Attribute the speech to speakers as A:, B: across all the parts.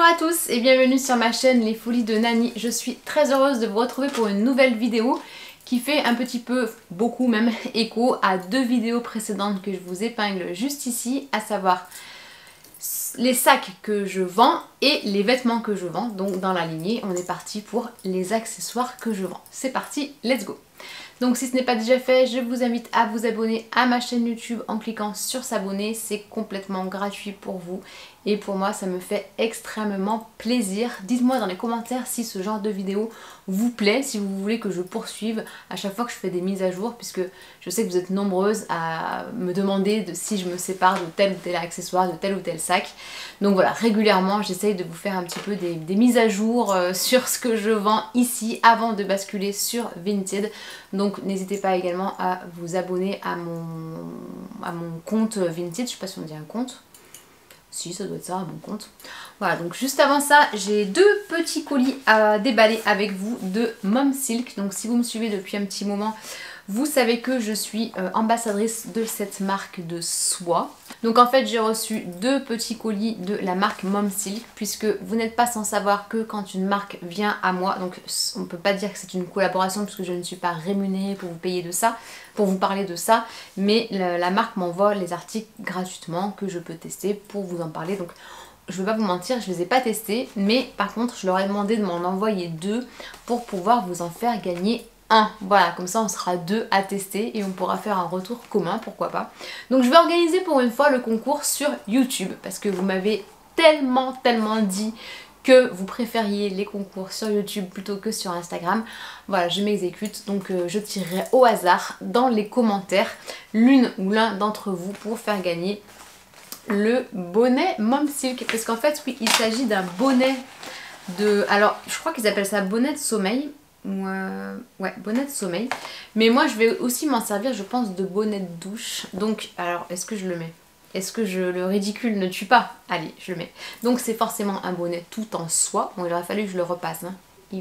A: Bonjour à tous et bienvenue sur ma chaîne Les Folies de Nani. Je suis très heureuse de vous retrouver pour une nouvelle vidéo qui fait un petit peu, beaucoup même, écho à deux vidéos précédentes que je vous épingle juste ici, à savoir les sacs que je vends et les vêtements que je vends. Donc dans la lignée, on est parti pour les accessoires que je vends. C'est parti, let's go! Donc si ce n'est pas déjà fait, je vous invite à vous abonner à ma chaîne YouTube en cliquant sur s'abonner. C'est complètement gratuit pour vous et pour moi ça me fait extrêmement plaisir. Dites-moi dans les commentaires si ce genre de vidéo vous plaît, si vous voulez que je poursuive à chaque fois que je fais des mises à jour, puisque je sais que vous êtes nombreuses à me demander si je me sépare de tel ou tel accessoire, de tel ou tel sac. Donc voilà, régulièrement j'essaye de vous faire un petit peu des mises à jour sur ce que je vends ici avant de basculer sur Vinted. Donc n'hésitez pas également à vous abonner à mon compte Vinted. Je sais pas si on dit un compte. Si, ça doit être ça, un bon compte. Voilà, donc juste avant ça, j'ai deux petits colis à déballer avec vous de Mom Silk. Donc si vous me suivez depuis un petit moment, vous savez que je suis ambassadrice de cette marque de soie. Donc en fait j'ai reçu deux petits colis de la marque Mom Silk, puisque vous n'êtes pas sans savoir que quand une marque vient à moi, donc on ne peut pas dire que c'est une collaboration puisque je ne suis pas rémunérée pour vous payer de ça, pour vous parler de ça, mais la marque m'envoie les articles gratuitement que je peux tester pour vous en parler. Donc je ne vais pas vous mentir, je ne les ai pas testés, mais par contre je leur ai demandé de m'en envoyer deux pour pouvoir vous en faire gagner un. Voilà, comme ça on sera deux à tester et on pourra faire un retour commun, pourquoi pas. Donc je vais organiser pour une fois le concours sur YouTube, parce que vous m'avez tellement dit que vous préfériez les concours sur YouTube plutôt que sur Instagram. Voilà, je m'exécute, donc je tirerai au hasard dans les commentaires l'une ou l'un d'entre vous pour faire gagner le bonnet Mom Silk. Parce qu'en fait, oui, il s'agit d'un bonnet de... Alors, je crois qu'ils appellent ça bonnet de sommeil. Ouais, bonnet de sommeil. Mais moi, je vais aussi m'en servir, je pense, de bonnet de douche. Donc, alors, est-ce que je le mets? Est-ce que le ridicule ne tue pas? Allez, je le mets. Donc, c'est forcément un bonnet tout en soie. Bon, il aurait fallu que je le repasse, hein.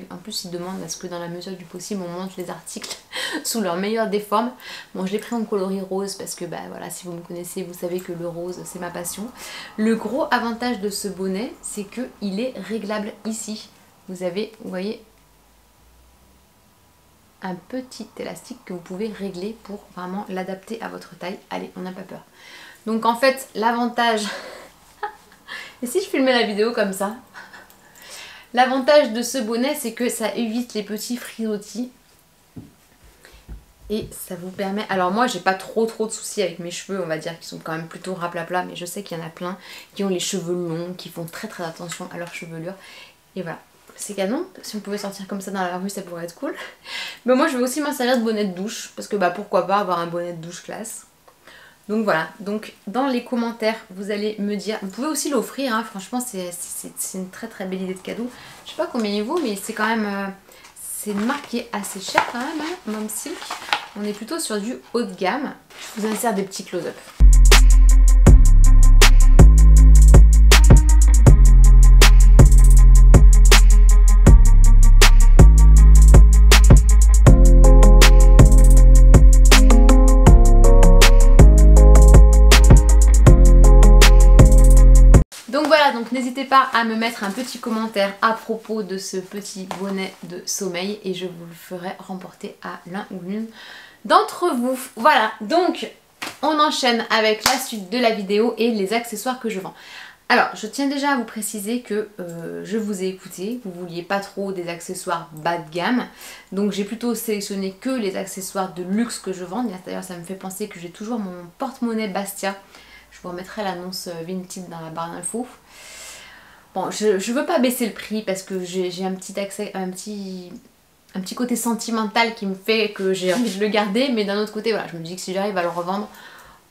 A: En plus, il demande à ce que dans la mesure du possible, on monte les articles sous leur meilleure des formes. Bon, je l'ai pris en coloris rose parce que, bah voilà, si vous me connaissez, vous savez que le rose, c'est ma passion. Le gros avantage de ce bonnet, c'est qu'il est réglable ici. Vous avez, vous voyez, un petit élastique que vous pouvez régler pour vraiment l'adapter à votre taille. Allez, on n'a pas peur. Donc en fait, l'avantage... Et si je filmais la vidéo comme ça? L'avantage de ce bonnet, c'est que ça évite les petits frisottis. Et ça vous permet... Alors moi, j'ai pas trop de soucis avec mes cheveux, on va dire, qui sont quand même plutôt raplapla, mais je sais qu'il y en a plein qui ont les cheveux longs, qui font très attention à leur chevelure. Et voilà. C'est canon, si on pouvait sortir comme ça dans la rue, ça pourrait être cool. Mais moi je vais aussi m'en servir de bonnet de douche, parce que bah pourquoi pas avoir un bonnet de douche classe. Donc voilà, donc dans les commentaires vous allez me dire, vous pouvez aussi l'offrir, hein. Franchement c'est une très belle idée de cadeau. Je sais pas combien il vaut, mais c'est quand même, c'est une marque qui est assez chère quand même, hein, Mom Silk. On est plutôt sur du haut de gamme. Je vous insère des petits close-up. Donc n'hésitez pas à me mettre un petit commentaire à propos de ce petit bonnet de sommeil et je vous le ferai remporter à l'un ou l'une d'entre vous. Voilà, donc on enchaîne avec la suite de la vidéo et les accessoires que je vends. Alors je tiens déjà à vous préciser que je vous ai écouté, vous vouliez pas trop des accessoires bas de gamme, donc j'ai plutôt sélectionné que les accessoires de luxe que je vends. D'ailleurs ça me fait penser que j'ai toujours mon porte-monnaie Bastia. Je vous remettrai l'annonce Vinted dans la barre d'infos. Bon, je veux pas baisser le prix parce que j'ai un petit côté sentimental qui me fait que j'ai envie de le garder, mais d'un autre côté, voilà, je me dis que si j'arrive à le revendre,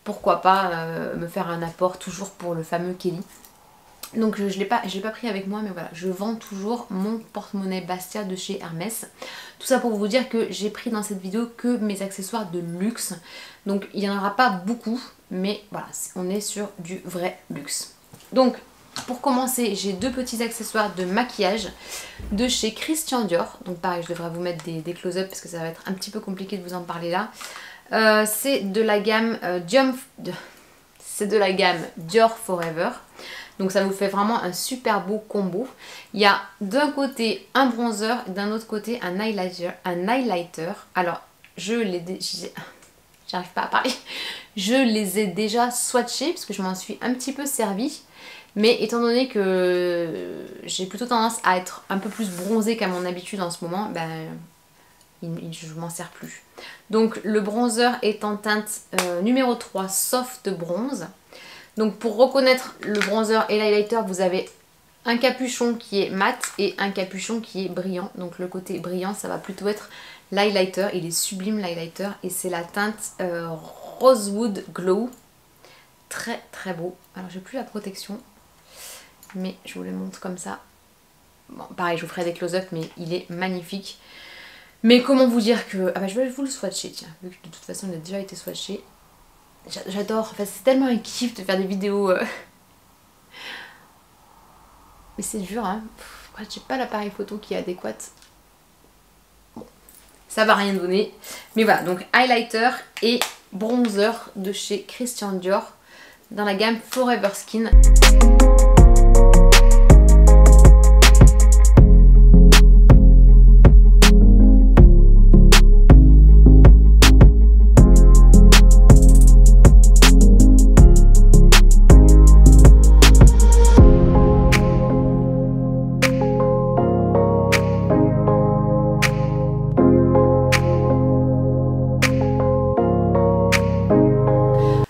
A: pourquoi pas me faire un apport toujours pour le fameux Kelly. Donc je l'ai pas pris avec moi, mais voilà, je vends toujours mon porte-monnaie Bastia de chez Hermès. Tout ça pour vous dire que j'ai pris dans cette vidéo que mes accessoires de luxe. Donc il n'y en aura pas beaucoup, mais voilà, on est sur du vrai luxe. Donc pour commencer, j'ai deux petits accessoires de maquillage de chez Christian Dior. Donc pareil, je devrais vous mettre des close-up parce que ça va être un petit peu compliqué de vous en parler là. C'est de la gamme Dior Forever. Donc ça vous fait vraiment un super beau combo. Il y a d'un côté un bronzer, d'un autre côté un highlighter. Alors j'arrive pas à parler. Je les ai déjà swatchés parce que je m'en suis un petit peu servi. Mais étant donné que j'ai plutôt tendance à être un peu plus bronzée qu'à mon habitude en ce moment, ben je m'en sers plus. Donc le bronzer est en teinte numéro 3 soft bronze. Donc pour reconnaître le bronzer et l'highlighter, vous avez un capuchon qui est mat et un capuchon qui est brillant. Donc le côté brillant, ça va plutôt être l'highlighter. Il est sublime l'highlighter et c'est la teinte Rosewood Glow. Très très beau. Alors j'ai plus la protection, mais je vous le montre comme ça. Bon, pareil, je vous ferai des close-up, mais il est magnifique. Mais comment vous dire que... Ah bah je vais vous le swatcher, tiens, vu que de toute façon il a déjà été swatché. J'adore, enfin, c'est tellement un kiff de faire des vidéos... Mais c'est dur, hein. J'ai pas l'appareil photo qui est adéquat. Bon, ça va rien donner. Mais voilà, donc highlighter et bronzer de chez Christian Dior dans la gamme Forever Skin.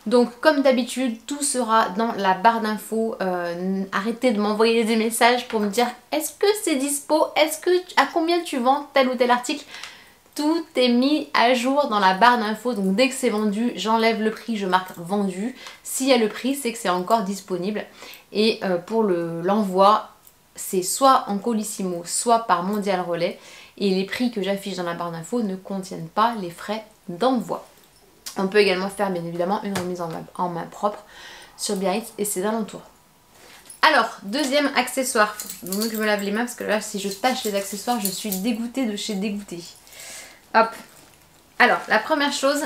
A: Donc comme d'habitude, tout sera dans la barre d'infos. Arrêtez de m'envoyer des messages pour me dire est-ce que c'est dispo, à combien tu vends tel ou tel article. Tout est mis à jour dans la barre d'infos, donc dès que c'est vendu, j'enlève le prix, je marque vendu. S'il y a le prix, c'est que c'est encore disponible. Et pour l'envoi, c'est soit en Colissimo, soit par Mondial Relais. Et les prix que j'affiche dans la barre d'infos ne contiennent pas les frais d'envoi. On peut également faire bien évidemment une remise en main propre sur Biarritz et ses alentours. Alors, deuxième accessoire. Il vaut mieux que je me lave les mains parce que là, si je tâche les accessoires, je suis dégoûtée de chez dégoûtée. Hop. Alors, la première chose,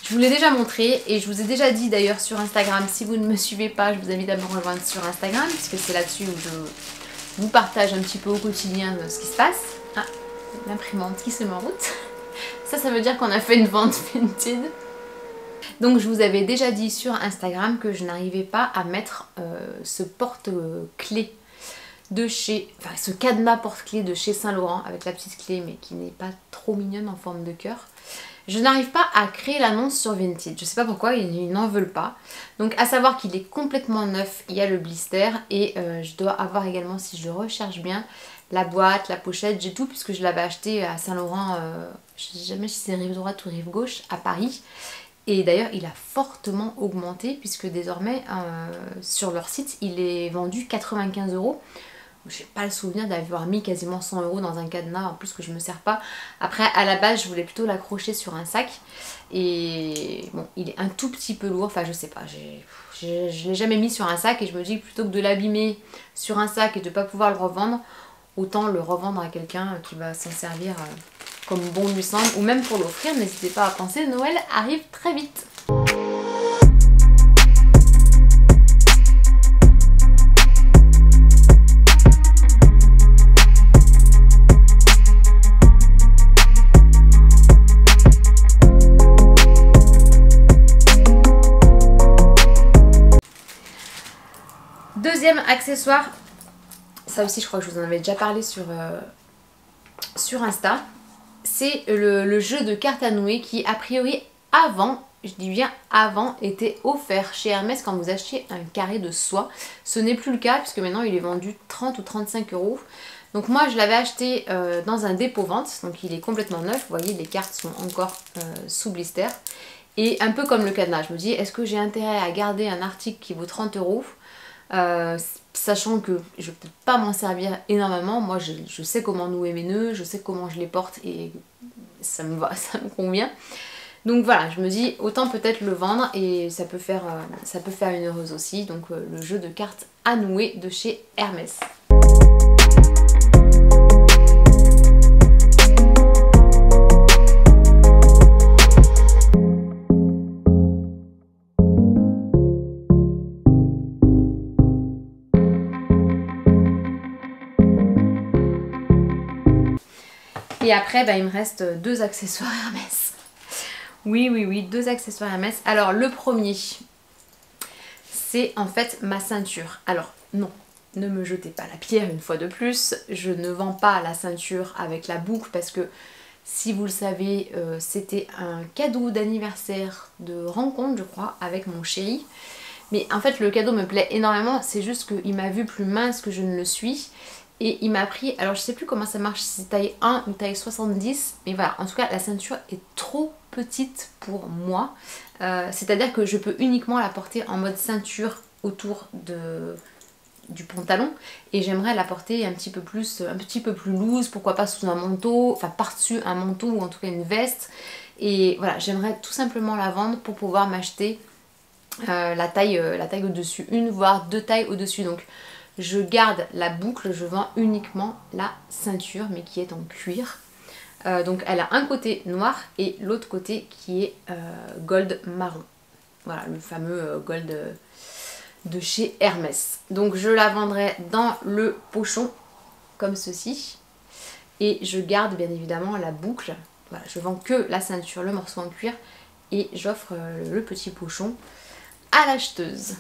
A: je vous l'ai déjà montré et je vous ai déjà dit d'ailleurs sur Instagram. Si vous ne me suivez pas, je vous invite à me rejoindre sur Instagram puisque c'est là-dessus où je vous partage un petit peu au quotidien ce qui se passe. Ah, l'imprimante qui se met en route. Ça veut dire qu'on a fait une vente Vinted. Donc je vous avais déjà dit sur Instagram que je n'arrivais pas à mettre ce porte-clés de chez... Enfin ce cadenas porte-clés de chez Saint Laurent avec la petite clé mais qui n'est pas trop mignonne en forme de cœur. Je n'arrive pas à créer l'annonce sur Vinted. Je sais pas pourquoi, ils n'en veulent pas. Donc à savoir qu'il est complètement neuf, il y a le blister et je dois avoir également, si je le recherche bien, la boîte, la pochette, j'ai tout puisque je l'avais acheté à Saint Laurent, je ne sais jamais si c'est rive droite ou rive gauche, à Paris. Et d'ailleurs il a fortement augmenté puisque désormais sur leur site il est vendu 95 €. Je n'ai pas le souvenir d'avoir mis quasiment 100 € dans un cadenas en plus que je ne me sers pas. Après à la base je voulais plutôt l'accrocher sur un sac. Et bon il est un tout petit peu lourd, enfin je sais pas, je ne l'ai jamais mis sur un sac et je me dis que plutôt que de l'abîmer sur un sac et de ne pas pouvoir le revendre, autant le revendre à quelqu'un qui va s'en servir comme bon lui semble, ou même pour l'offrir. N'hésitez pas à penser, Noël arrive très vite. Deuxième accessoire, ça aussi je crois que je vous en avais déjà parlé sur Insta. C'est le jeu de cartes à nouer qui a priori avant, je dis bien avant, était offert chez Hermès quand vous achetiez un carré de soie. Ce n'est plus le cas puisque maintenant il est vendu 30 ou 35 €. Donc moi je l'avais acheté dans un dépôt vente, donc il est complètement neuf. Vous voyez les cartes sont encore sous blister. Et un peu comme le cadenas, je me dis est-ce que j'ai intérêt à garder un article qui vaut 30 €, sachant que je ne peux pas m'en servir énormément. Moi je sais comment nouer mes nœuds, je sais comment je les porte et ça me va, ça me convient. Donc voilà, je me dis autant peut-être le vendre et ça peut faire une heureuse aussi. Donc le jeu de cartes à nouer de chez Hermès. Et après, bah, il me reste 2 accessoires Hermès. Oui, 2 accessoires Hermès. Alors le premier, c'est en fait ma ceinture. Alors non, ne me jetez pas la pierre une fois de plus. Je ne vends pas la ceinture avec la boucle parce que si vous le savez, c'était un cadeau d'anniversaire de rencontre, je crois, avec mon chéri. Mais en fait, le cadeau me plaît énormément. C'est juste qu'il m'a vu plus mince que je ne le suis. Et il m'a pris, alors je sais plus comment ça marche, si c'est taille 1 ou taille 70. Mais voilà, en tout cas, la ceinture est trop petite pour moi. C'est-à-dire que je peux uniquement la porter en mode ceinture autour du pantalon, et j'aimerais la porter un petit peu plus loose, pourquoi pas sous un manteau, enfin par-dessus un manteau ou en tout cas une veste. Et voilà, j'aimerais tout simplement la vendre pour pouvoir m'acheter la taille au-dessus, une voire 2 tailles au-dessus. Donc je garde la boucle, je vends uniquement la ceinture mais qui est en cuir. Donc elle a un côté noir et l'autre côté qui est gold marron. Voilà, le fameux gold de chez Hermès. Donc je la vendrai dans le pochon comme ceci. Et je garde bien évidemment la boucle. Voilà, je vends que la ceinture, le morceau en cuir. Et j'offre le petit pochon à l'acheteuse.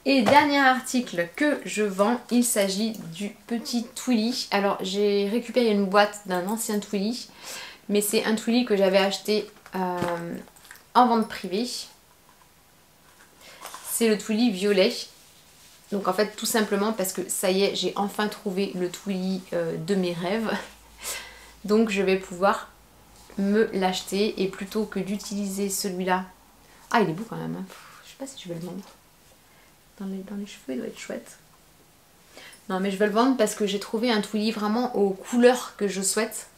A: Et dernier article que je vends, il s'agit du petit Twilly. Alors j'ai récupéré une boîte d'un ancien Twilly, mais c'est un Twilly que j'avais acheté en vente privée. C'est le Twilly violet. Donc en fait tout simplement parce que ça y est, j'ai enfin trouvé le Twilly de mes rêves. Donc je vais pouvoir me l'acheter, et plutôt que d'utiliser celui-là... Ah, il est beau quand même, hein. Je sais pas si je vais le vendre. Dans les cheveux, il doit être chouette. Non, mais je vais le vendre parce que j'ai trouvé un Twilly vraiment aux couleurs que je souhaite.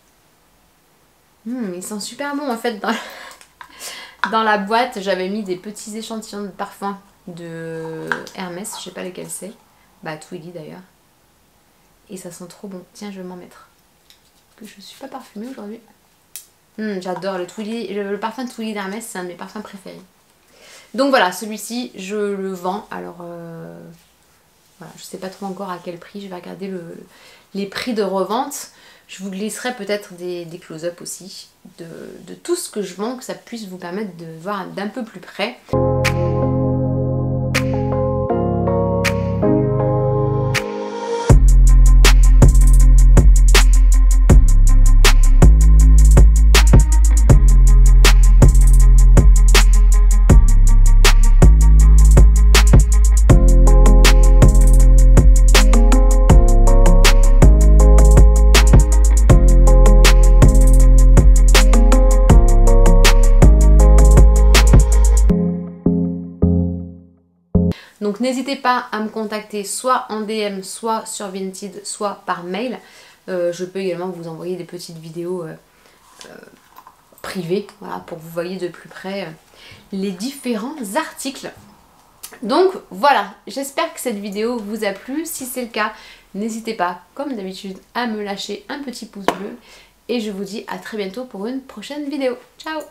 A: Il sent super bon en fait. Dans la boîte, j'avais mis des petits échantillons de parfum de Hermès. Je sais pas lesquels c'est. Bah, Twilly d'ailleurs. Et ça sent trop bon. Tiens, je vais m'en mettre. Parce que je suis pas parfumée aujourd'hui. J'adore le Twilly. Le parfum de Twilly d'Hermès, c'est un de mes parfums préférés. Donc voilà, celui-ci, je le vends. Alors, voilà, je sais pas trop encore à quel prix. Je vais regarder les prix de revente. Je vous glisserai peut-être des close-up aussi de tout ce que je vends, que ça puisse vous permettre de voir d'un peu plus près. Donc n'hésitez pas à me contacter soit en DM, soit sur Vinted, soit par mail. Je peux également vous envoyer des petites vidéos privées, voilà, pour que vous voyez de plus près les différents articles. Donc voilà, j'espère que cette vidéo vous a plu. Si c'est le cas, n'hésitez pas, comme d'habitude, à me lâcher un petit pouce bleu. Et je vous dis à très bientôt pour une prochaine vidéo. Ciao!